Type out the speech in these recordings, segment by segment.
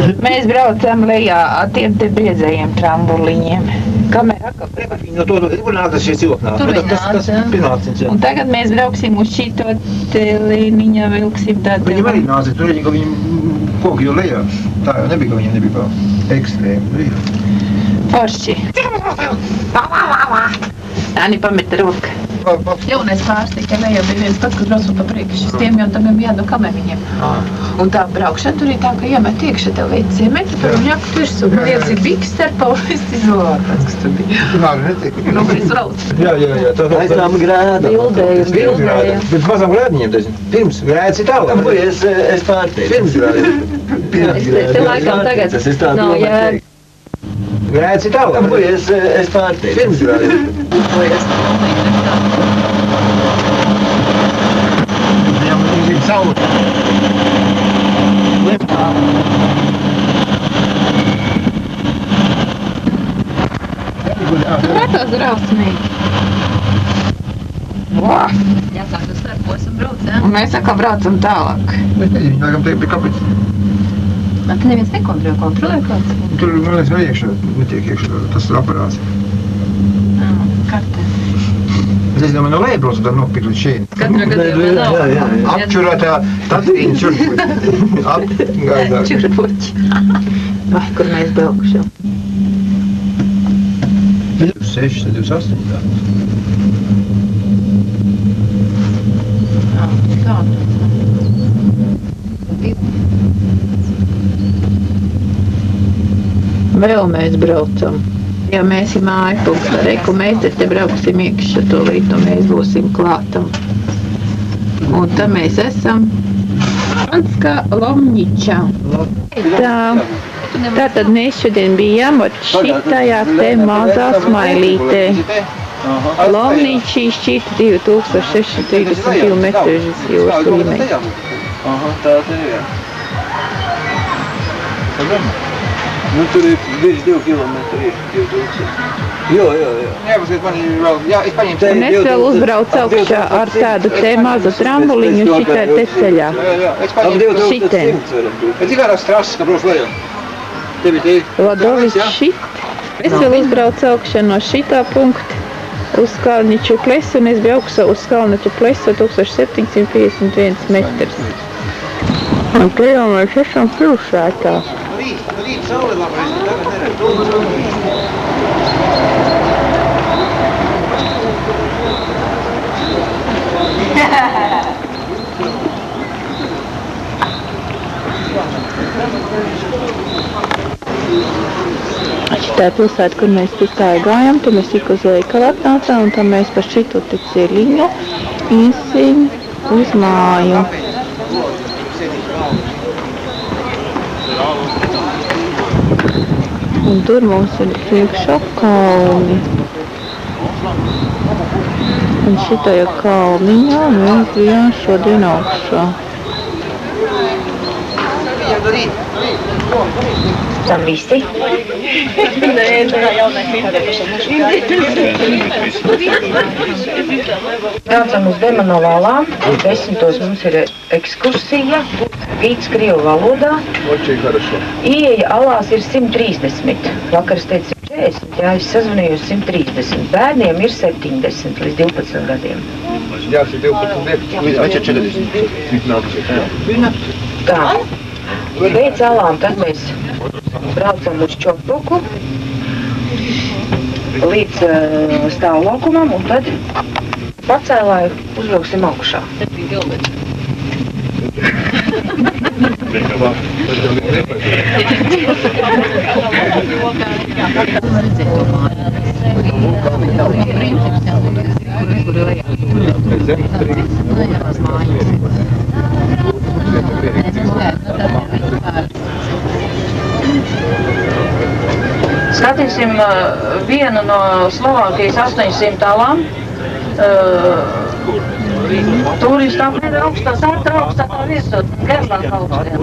Mēs braucam lejā ar tiem te biezajiem trambuliņiem. Kamēr atkal... No to, kur nāk tas šie cilvēki nāk? Tur viņi nāca. Pienācis, jā. Un tagad mēs brauksim uz šito te līniņa, vilksim tādu... Viņam arī nāca, tur viņi, ka viņam koki jau lejā. Tā jau nebija, ka viņam nebija pa ekstrēmu. Forši. Ani pameta roka. Jaunais pārstīk, ja ne jau bija viens pats, kas brauc pa priekšu. Tiem jau tam bija jādod kamē viņiem. Un tā braukšana tur ir tā, ka iemet iekšā tev līdz ciemetri, par viņu jaku virsū. Man liekas, ir biks starpā un viss izolāt, kas tur bija. Nāri netiek. Nu, mēs brauc. Jā. Aizām grēdam. Bildējam. Bet mazām grēdiņiem, tas pirms grēds ir tālāk. Es pārteicu. Pirms grēdiem. Te laikam tagad Tas ir tā nav doma jēga. Grēds ir tālāk. Es pārteicu. Pirms grēdiem. Viņam ir saule. Tur ir tās drausmīgi. Jāsāk uz starp posmu brauc, jā? Un mēs atkal braucam tālāk. Bet nezinu, viņi laikam te pie kāpēc. Man te neviens kontrolē kāds. Tur, man liekas, vēl iekšā, netiek iekšā, tas ir aparāts. Karte. Es domāju, no leja braucu, tad nopīt līdz šeit. Katrā gadījumā nav. Apčurētā tatīņa čurpuļi. Apgaidā. Čurpuļi. Vai, kur mēs braukšam? 26, 28 tā. Vēl mēs braucam. Ja mēs ir māja punktā, reku mēs te brauksim iekšā to līdz, un mēs būsim klātam. Un tā mēs esam Anska Lomničā. Tātad mēs šodien bijām šitajā te mazā smailītē. Lomničī šķita 2630 km jūras līmenī. Tā te ir, jā. Nu, tur ir virs 2 kilometri ir 2000. Jā. Jā, paskatīt, man ir vēl, jā, es paņēmu. Un es vēl uzbraucu augšā ar tādu te mazu trambuliņu šitā te ceļā. Jā, es paņēmu. Šitien. Es tikai ar strases, ka brauc lejā. Tevi te ir. Ladovis šit. Es vēl uzbraucu augšā no šitā punkta uz Kalniču plesu, un es biju augšā uz Kalniču plesu 1751 metrs. Un te jau mēs esam pilsētā. Rīt saule labreiz, tagad Šitā pilsēta, kur mēs piestaigājam, tur mēs tik uz veikalu atnācām, un tad mēs pa šitu te ceļiņu īsim uz māju. Un tur mums ir priekšā kalni. Un šitajā kalniņā mēs bijām šodien augšā. Tam visi? Nē, tā kā braucam uz Demano valām. 10. mums ir ekskursija. Gīds krievu valodā. Ieeja alās ir 130. Vakar es teicu 140, jā, es sazvanīju uz 130. Bērniem ir 70 līdz 12 gadiem. Jā, tas ir 12 vai 40. Tā. Pēc alām tad mēs braucam uz Čopuku līdz stāvlaukumam, un tad pacēlāju uzbrauksim augšā. 7 kilometri. Skatīsim vienu no Slovākijas 800 talām. Turistu apmēr augstākā viesot, Gerlāka augstajā.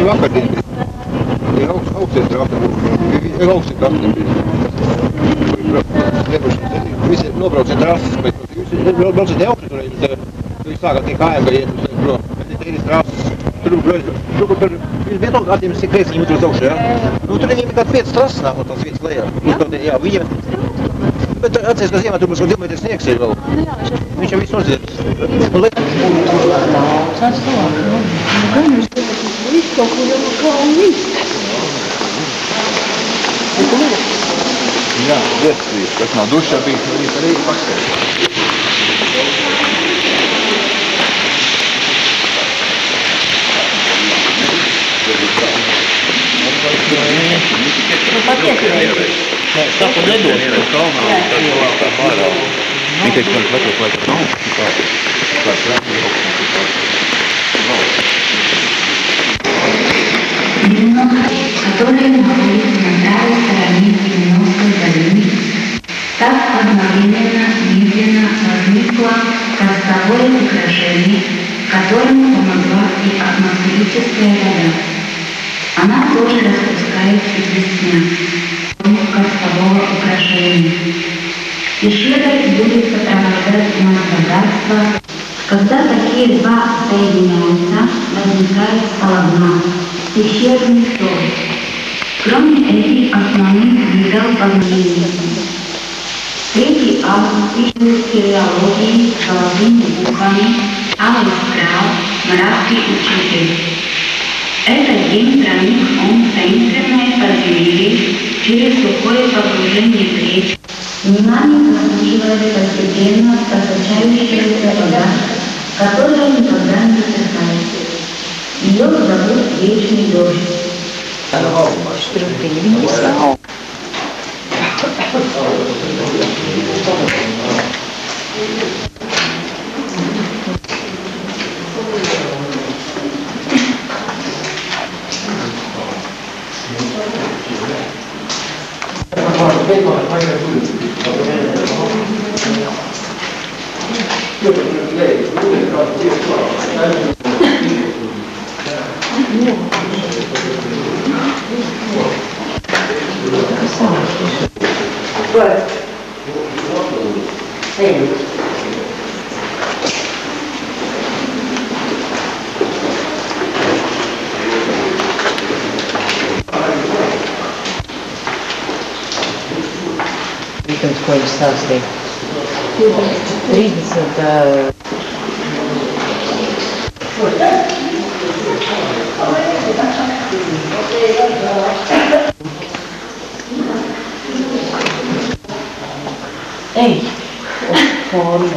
bija vakardien. Tie augstie trākti, augsti trākti bija. Visi nobrauc trases, bet jūs braucat ne augstu tur, jūs sākat tie kājām, ka iet uz prom. Bet ir trases. Tur vienot atiem kreisiņi uz augšu, jā? Nu, tur viņiem ir kāds 5 trases nāk no tās vietas lejā. Jā, viņiem. Bet atceries, ka ziemā tur mums 2 metri sniegs ir vēl. Viņš jau viss noziedz. Un Viss kaut ko jau kā un viss. jā, dziestvīs, kas nav dušā bijis, viņš arī pasēs. Nē, sāku nedod. Viņš teiks, ka vecos laikos nav, kāds rādi которые находятся на правой стороне Кременовской долины. Так одновременно медленно возникло ростовое украшение, которому помогла и атмосферическая вода. Она тоже распускается без дня. Ростового украшения. Пещера будет сопровождать нас богатство. Когда такие два соединяются, возникает сталагмат, пещерный стол. Кроме этих основных видов познания. Третий август спелеологии с золотыми буквами Алистрал, мрачный учитель. Этот день проник он в таинственное подземелье через сухое погружение в речь. Внимание заслуживает постепенно просочающаяся вода, которая никогда не высыхает. Ее зовут вечный дождь. Ko jūs stāstīt? 30. Ej, forma.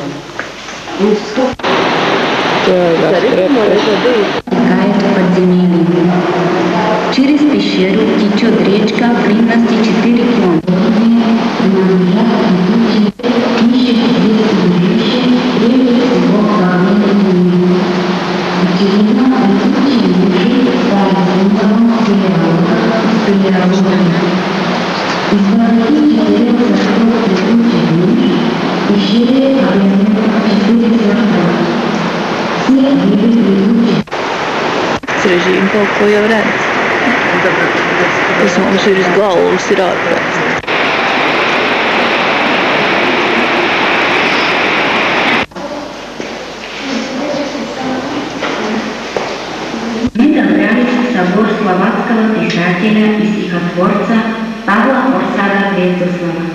Кает подземелье. Через пещеру течет речка длинностью 4 километра. Režīm kaut ko jau redz. Kas mums ir uz galvas, ir ārprāts. Мы добрались в собор словацкого писателя и стихотворца Павла Орсада-Венцеслава.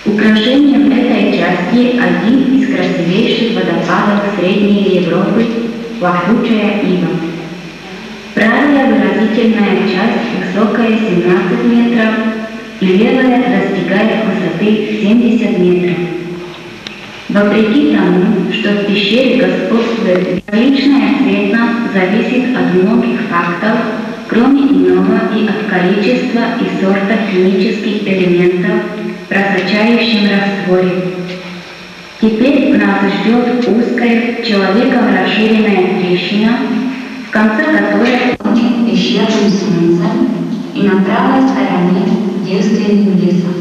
Украшением этой части один из красивейших водопадов Средней Европы – Плавучая Ива. Правая выразительная часть высокая 17 метров и левая достигает высоты 70 метров. Вопреки тому, что в пещере господствует различная цветность, зависит от многих факторов, кроме иного и от количества и сорта химических элементов в просочающем растворе. Теперь нас ждет узкая, человеком расширенная трещина, в конце которой пещерным солнцем и на правой стороне девственным лесом.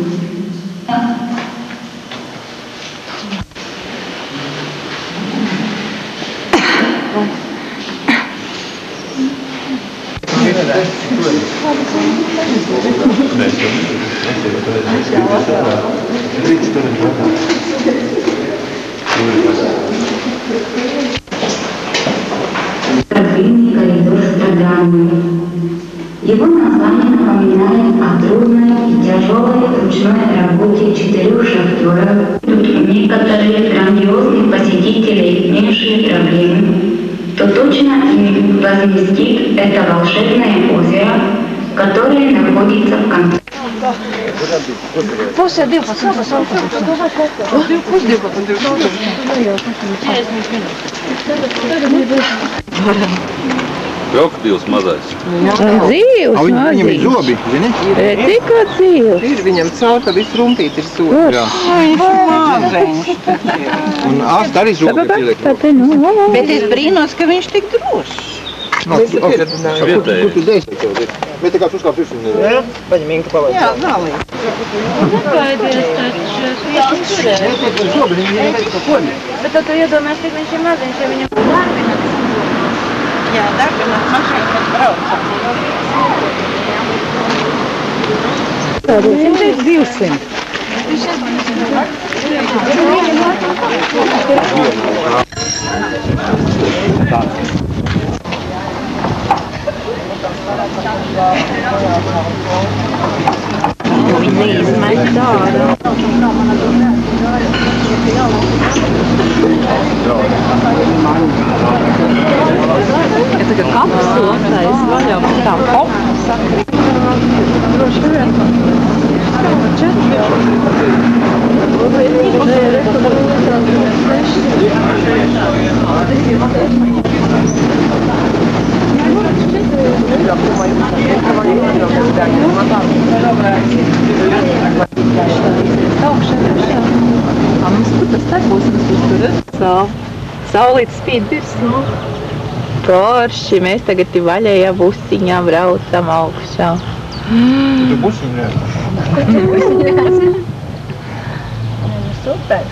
Длинный коридор страданий. Его название напоминает о трудной и тяжелой ручной работе 4 шахтеров. Тут некоторые грандиозные посетители меньшие проблемы, то точно им возместит это волшебное озеро, которое находится в конце. Krokodils mazais. Dzīvs, Viņam ir zobi, zini? Tikko dzīvs. Ir viņam caur, tad viss rumpīt ir sūdi. Jā. Mazeņš. Un āst arī zobi pieliek. Bet es brīnos, ka viņš tik drošs. Kur tu dēsi tev? Bet tā kāds uzkāps virs un... Jā, paņem Inka palaid. Jā, galīgi. Pagaidies taču. Zobi, viņi neveic to koļi. Bet tad tu iedomājies, cik viņš ir maziņš, ja viņam darbina. Jā, darbina mašīnu, kad braucam. Tādu 200. Neizmet tādu. Это как kapsula, tā izvaļā, tā hop, sakrīt. Droši vien. Mums tur tas tā būs, mēs tur saulītes spīd virsū. Porši, mēs tagad vaļējā busiņā braucam augšā. Tu busiņu rēd. Super.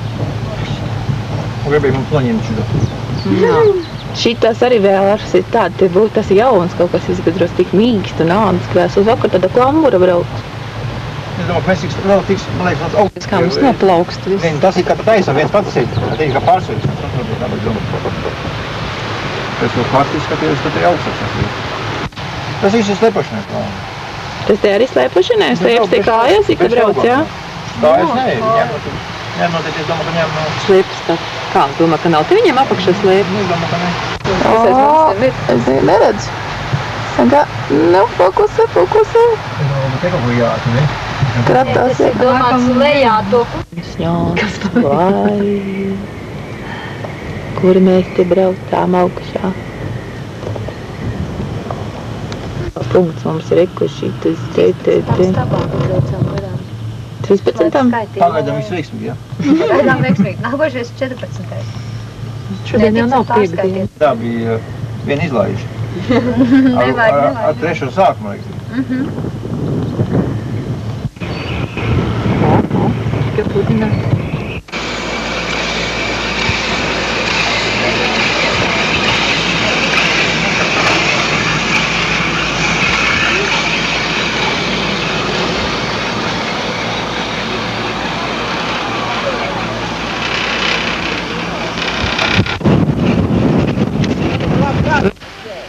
Un gribēju mums noņemt šo. Šitas arī vēl ar tādu, te būtu tas jauns, kaut kas izgudros tik mīkst un ādas kvēs. Uz vakar tāda klambura brauc. Es domāju, ka mēs vēl tiks, man liekas, tāds augsts. Kā mums noplaukst viss. Tas ir kā taisam, viens pats ir. Tā ir kā pārsveļas. Tas jau faktiski skaties, ka te ir augsts. Tas viss ir slepošanai plāni. Tas te arī slēpošanai? Slēps te kājas, ka brauc, jā? Kājas nē, ņem notiek, es domāju, ka ņem no... Slēps tā. Kā? Domā, ka nav te viņam apakšā slēp? Es domāju, ka nē. Es neredzu. Saka, nu, fokusē. Es domāju, ka te kaut ko jātu, ne? Kratās. Es domāts lejā to. Kas vai? Kur mēs te braucām augšā? Punkts mums ir ekuši, tas te. 13. Pagaidām viss veiksmīgi, jā? Pagaidām veiksmīgi. Nākošais 14. Šodien jau nav piekdiena. Tā bija viena izlaiža. Ar trešo sākumu, liekas. Tikai pudināt.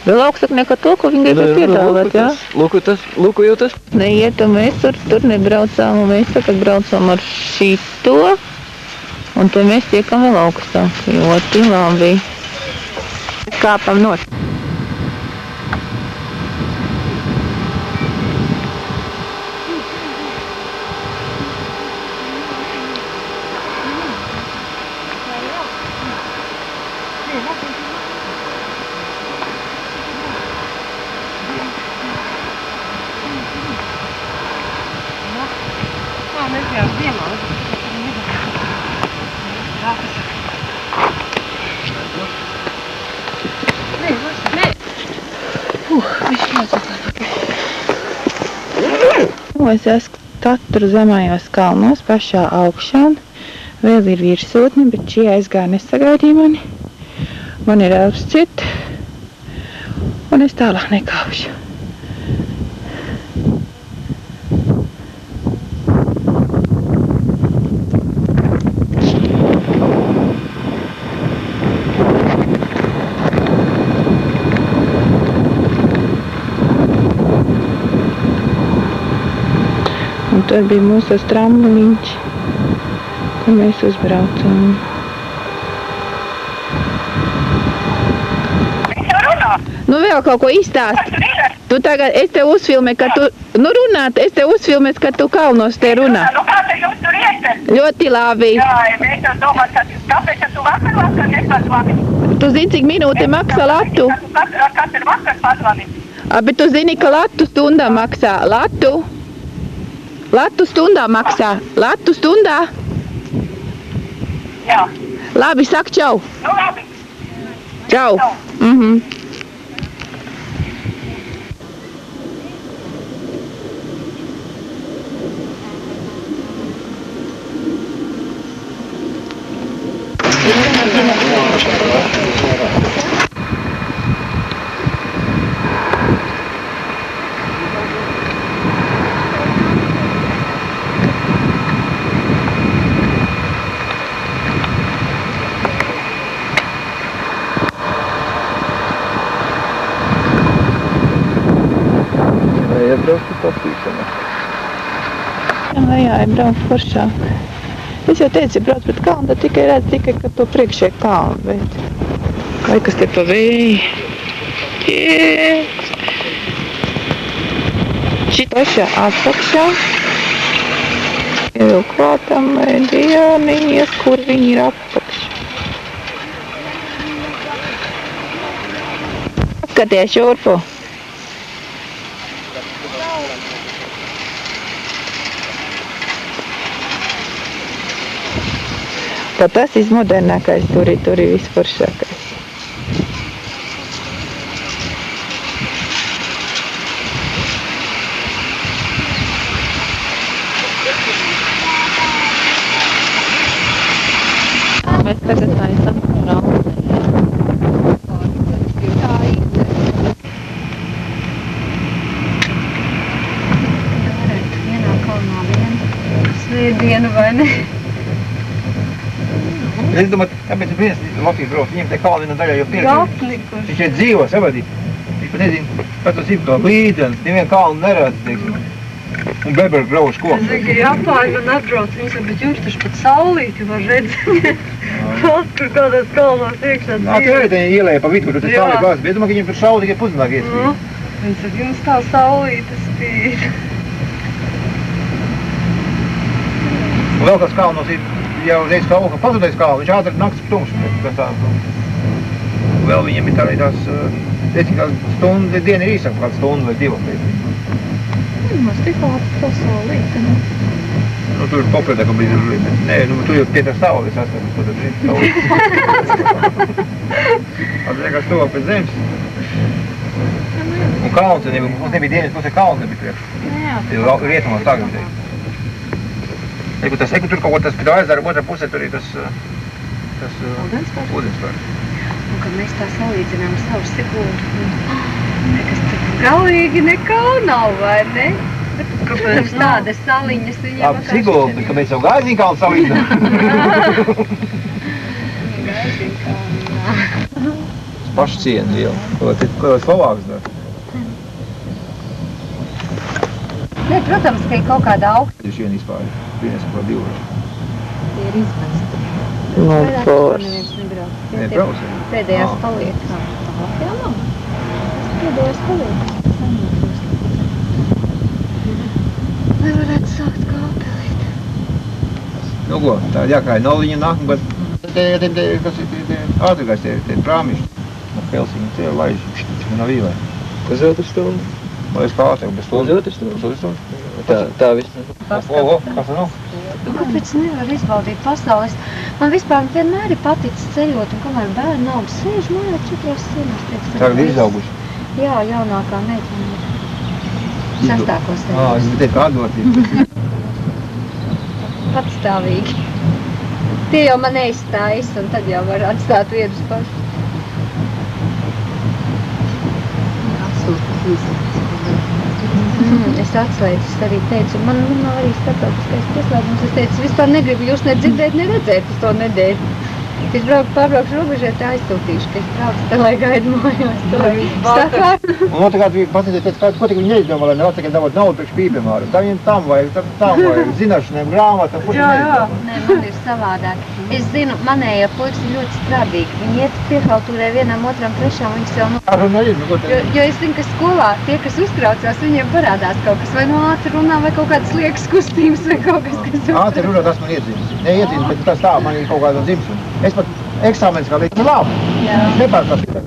Vēl augstāk nekā to, ko viņi gribēja piedāvāt, jā? Lūku jau tas. Neiet, un mēs tur nebraucām, un mēs tagad braucām ar šito, un te mēs tiekam vēl augstāk, ļoti labi. Kāpam not. Es esmu katru zemājos kalnos pašā augšā. Vēl ir virsotne, bet šī aizgāja nesagaidīja mani. Man ir elpas ciet, un es tālāk nekāpšu. Tur bija mūsu trambuliņš, kur mēs uzbraucām. Nu vēl kaut ko izstāst. Tu tagad, es tev uzfilmēju, ka tu, nu runāt, es tev uzfilmēju, ka tu kalnos te runā. Nu kā te jūs tur iet? Ļoti labi. Jā, mēs jau domājam, kāpēc tu vakar nepazvani? Tu zini, cik minūte maksā latu? Katru vakar pazvani. Bet tu zini, ka latu stundā maksā. Latu stundā maksā. Latu stundā? Jā. Labi, sak čau. Nu labi. Čau. Mhm. Jā, brauc foršāk. Es jau teicu, ja brauc pret kalnu, tad tikai redz, ka to priekšē kalnu, bet... Vai kas te pa vēju? Šit pašā atpakšā. Jau klātam dionies, kur viņi ir atpakšā. Skaties šurpu. Tad tas ir modernākais, tur ir visforšākais. Mēs tagad taisam raudu. Vienā kalnā viena svētdiena, vai ne? Es domāju, kāpēc ir viens Latvijas brauc, viņiem te kalnina daļā jau pieredzi. Viņš ir dzīvo, savādī. Viņš pat nezinu, kas tas ir kā līdzenis, nevienu kalnu neredz, teiksim. Un beberi brauc koks. Es zinu, ka Japāņi man atbrauc, viņas jau, bet jums taču pat saulīti var redzēt. Kaut kur kādās kalnos iekšā dzīvo. Tu arī te ielēja pa vidu, kur tas saulīt klāsts, bet es domāju, ka viņiem tur sauli tikai pusdienāk iespēj. Viņas saka, jums tā saulīte spīd. Un vēl kāds kalnos ir jau reiz kā oka pazudais kalnu, viņš ātri nakts tumšs. Vēl viņiem ir arī tās, teicīgi, kā stunda, diena ir īsāk, kāds stunda vai divu. Mums tikā tā saulīte, ne? Nu, tur ir popētā, ka brīdī ir, bet nē, nu, tu jau pie tā saules esam, ko tad ir saulīte. Tas liekas to pēc zemes. Un kalns, mums nebija dienas, mums ir kalns nebija priekš. Ir rietumos tagad, teikt. Eku tur kaut ko tas pie tā aizara otrā pusē, tur ir tas ūdensvars. Un kad mēs tā salīdzinām savu sekundu, nekas tik galīgi nekā nav, vai ne? Kāpēc tādas saliņas viņiem vakar šķiet? Sigulda, ka mēs jau Gaiziņu kalnu salīdzinām. Gaiziņu kalnu. Pašcienu jau, ko Slovāks dara. Nē, protams, ka ir kaut kāda augsta. Ir šien izpāri, vienes par divu. Tie ir izmesti. No fors. Nē, brauc. Pēdējās paliek. Jā, nav. Pēdējās paliek. Lai varētu sākt kāpelīt. Nu ko, tā jākāja noliņa nāk, bet kas ir ātrīgais, tie prāmiši. No Helsinki, tie laiži, nav īlai. Uz otru stundu? Man es kā ātrāk, bez stundu. Uz otru stundu? Tā viss. Kas tā nav? Kāpēc nevar izbaudīt pasaules? Man vispār vienmēr ir paticis ceļot, un kamēr bērni nav sēž mājā 4 sienās. Tagad ir izauguši? Jā, jaunākā meitene ir. Sastākos tev. Es biju teikt, kā atdotība. Patstāvīgi. Tie jau man neizstājas, un tad jau var atstāt vienus pašus. Es atslēdzu, es arī teicu, man nav arī starptautiskais pieslēgums. Es teicu, vispār negribu jūs ne dzirdēt, ne redzēt uz to nedēļu. Es pārbraukšu robežai, tā aizsūtīšu, ka es braucu te, lai gaidu mājās. Un otrkārt, patīties pēc, ko tik viņi neizdomā, lai nevar tikai dabūt naudu priekš pīpiemāru. Tā viņiem tam vajag, zināšaniem, grāmatām, ko viņi neizdomā. Nē, man ir savādāk. Es zinu, manējie puikas ir ļoti strādīgi. Viņi iet piehaltūrē vienam, otram, trešām, viņas jau Jo es zinu, ka skolā tie, kas uztraucās, viņiem parādās kaut kas vai no ātri runā, vai kaut kādas liekas kustības, vai kaut kas, kas Ātri runā, tas man iedzīmes. Ne iedzīmes, bet tas tā, man ir kaut kāda dzimšana. Es pat eksāmenis kā līdz labi. Es nepārkās tā.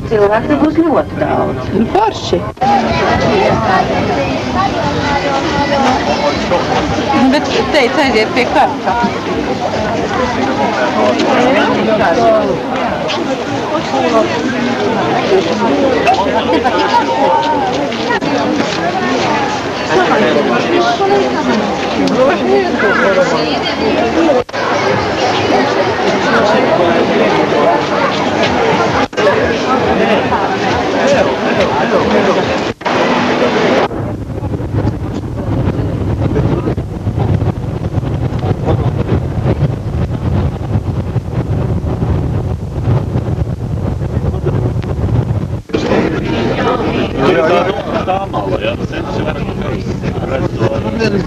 Cilvēki būs ļoti daudz. Forši. Bet teica aiziet pie karta.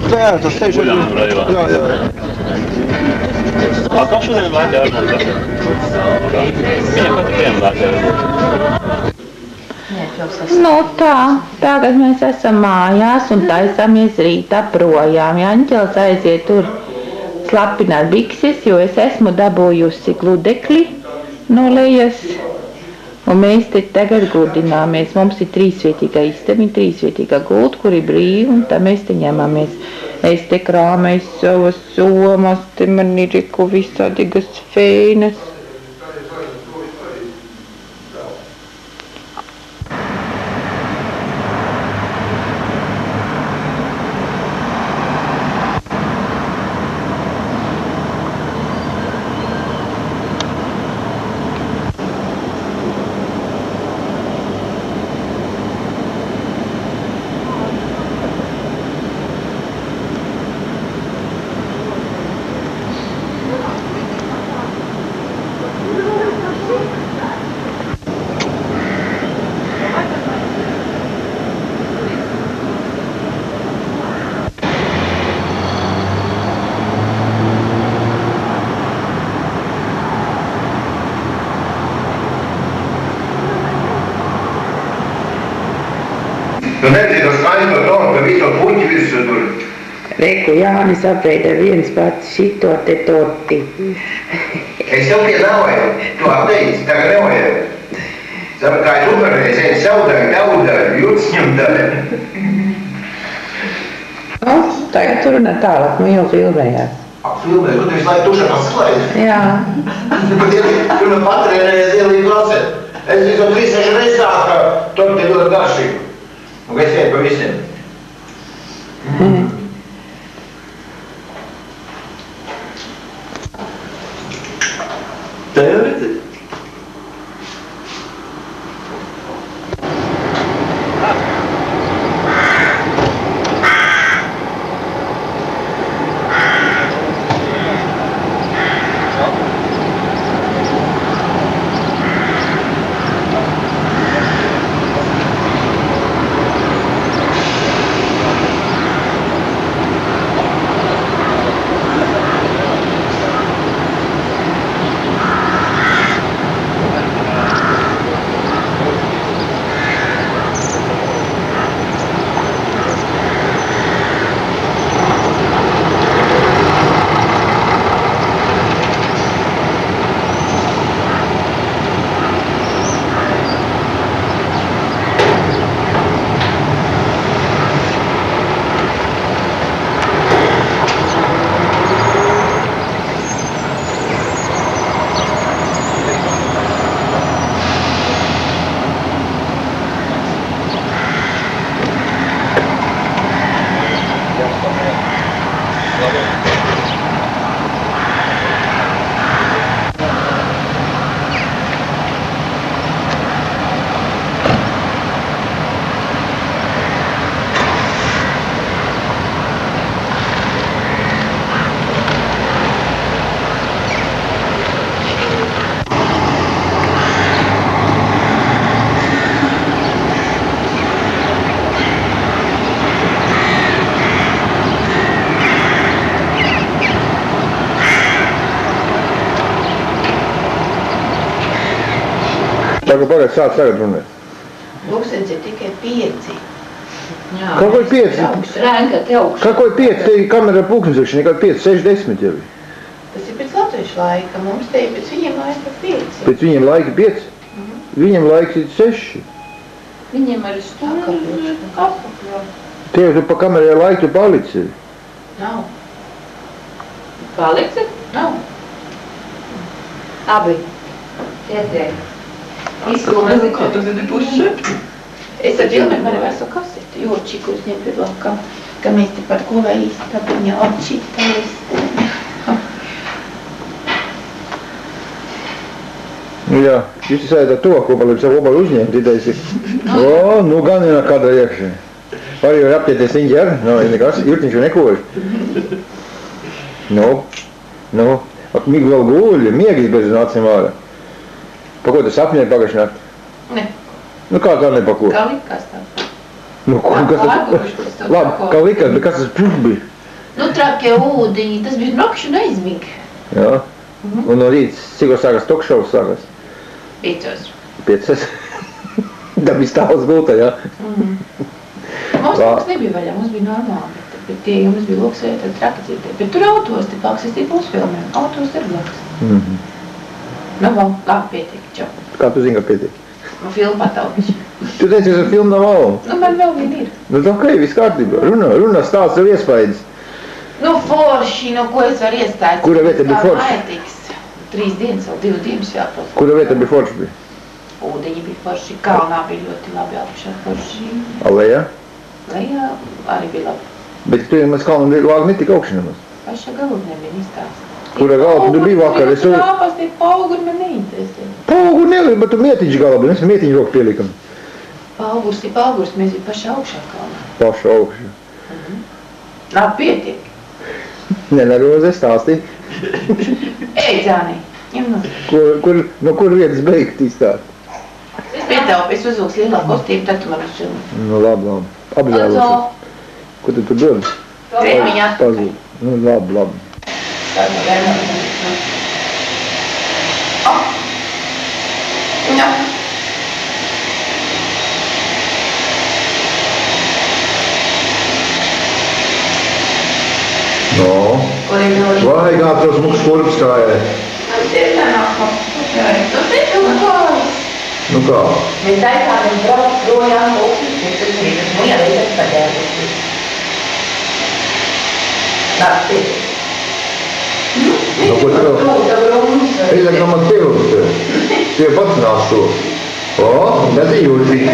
Jā, tas teišu. Jā. Kā šodien vērtē ar mums? Viņa katru dienu vērtē ar mums. Nu tā, tagad mēs esam mājās un taisamies rītā projām. Jāņķels aiziet tur slapināt bikses, jo es esmu dabūjusi gludekli no lejas. Un mēs te tagad gudināmies. Mums ir trīsvietīga istamiņa, trīsvietīga gulta, kur ir brīva, un tā mēs te ņemamies. Es te krāmēju savas somas, te man ir visādīgas fēnas. Tu nezini, tas skaņas par to, ka visu to puņķi visu tur. Reku, Jānis apveida viens pats šito te torti. Es tev piedāvāju, tu apteici, tagad nevajag. Saprāt, kā es uzvarēju, es saudāju, daudāju, jūtas ņemdāju. Nu, tagad tu runā tālāk, nu jau filmējās. Filmēju, tu visu laiku tušanās sklaidi. Jā. Tu man patrēnējies ielīgu klasē. Es visu 3-6 reizes sāku, ka torti ir ļoti garšīgi. Un es ēju pa visiem. Tā jau redzi? Pagaid, sāc tagad runāt. Lūksens ir tikai 5. Какой 5? Какой 5? Te kamera pūkstens, nekad 5, 6, 10 jau ir. Tas ir pēc latviešu laika, mums te ir pēc viņiem laika 5. Pēc viņiem laika 5? Viņiem laiks ir 6. Viņiem arī stundu apakļo. Tev tu pa kamerai laiku tu palici? Nav. Palici? Nav. Abi. Tietēji. Izskumēzi, ko tu zini puši? Es ar filmēm arī veselu kaseti, Jurčiku uzņem pie blakam, ka mēs te par ko vēl īsti tā viņa atšīt taisi. Nu jā, jūs esat to, ko līdz savu obalu uzņemt, idejas ir. O, nu gan ir kādā iekšē. Arī var aptieties viņi ar, nav nekas, Jurtiņš jau nekož. Nu, mīgi vēl guļi, miegis bez nācim ārā. Pa ko tu sapņēji pagaši nakti? Ne. Nu kā tā nepako? Kā likās tā? Nu, kas tas? Labi, kā likās, bet kas tas bija? Nu, trakie ūdeņi, tas bija nakšu neizmīgi. Jā. Un no rīts, cik var sākas tokšovs sākas? 5. 5. Tā bija stāvs gultā, jā? Mums loks nebija vaļā, mums bija normāli, bet tie jums bija loks vai tad traki dzirdēt. Bet tur autos, te paksīs tie būs filmēm, autos ir loks. Nu, vēl, kā pietiek, čau. Kā tu zini, ka pietiek? Nu, filmu pataupiši. Tu teici, ka filmu nav vēl? Nu, man vēl vien ir. Nu, tā kā viss kārtībā, runā stāsts ar iespaidas. Nu, forši, nu, ko es varu iestāt? Kura vieta bija forši? Kā mājatiks. 3 dienas, vēl 2 dienas jāpilst. Kura vieta bija forši bija? Ūdeņi bija forši, kalnā bija ļoti labi apšā forši. Alejā? Lejā arī bija labi. Bet tu mēs kalnu lāgu netika augšana mums? Paša galotnē bija izstāst. Kura galotnē tu bija vakar? Es varu... Lāpas tie pauguri man neinteresē. Pauguri nevar, bet tu mietiņš galā, bet mēs mietiņu roku pielikam. Paugurs ir paugurs, mēs bija paša augšā kalnā. Paša augšā. Nav pietiek. Nenerozē stāstīt. Ej, Dzānī, ņem no. Kur vietas beigt izstāt? Es pietaupu, es uzvilks lielā kostību, tad tu man uzšilmi. Nu, labi. Apžēlosim. Ko tu tur dod? Grēmiņā. Pazūd. Nu, labi. Tā no grēmiņā. Jā. No. Vai kā tos mūks kurps kājai? Tas ir tā nākam. Tas ir tā kājas. Nu kā? Mēs taisāmies braukt projām mūkus, mēs tas rītas mujā līdzes paģērusi. Nāc, pietiek. Nu, ko tev? Es kā man pilns tev. Tie pats nāc to. O, tas ir Jurtiņ.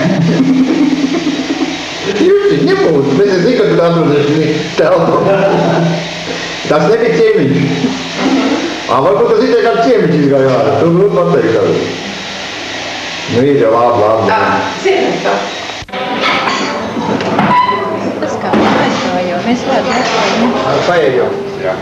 Jurtiņ, nebūs. Mēs es zinu, ka tu atrodies telpu. Tas nebija ciemiņš. Varbūt tas ir kā ciemiņš izgāja ārā. Tu grūti pateikt tādu. Nu, ir jau labi. Ciemiņš tā. Tas kā aizstāja jau, mēs varētu aizstāja. Paieļ jau. Jā.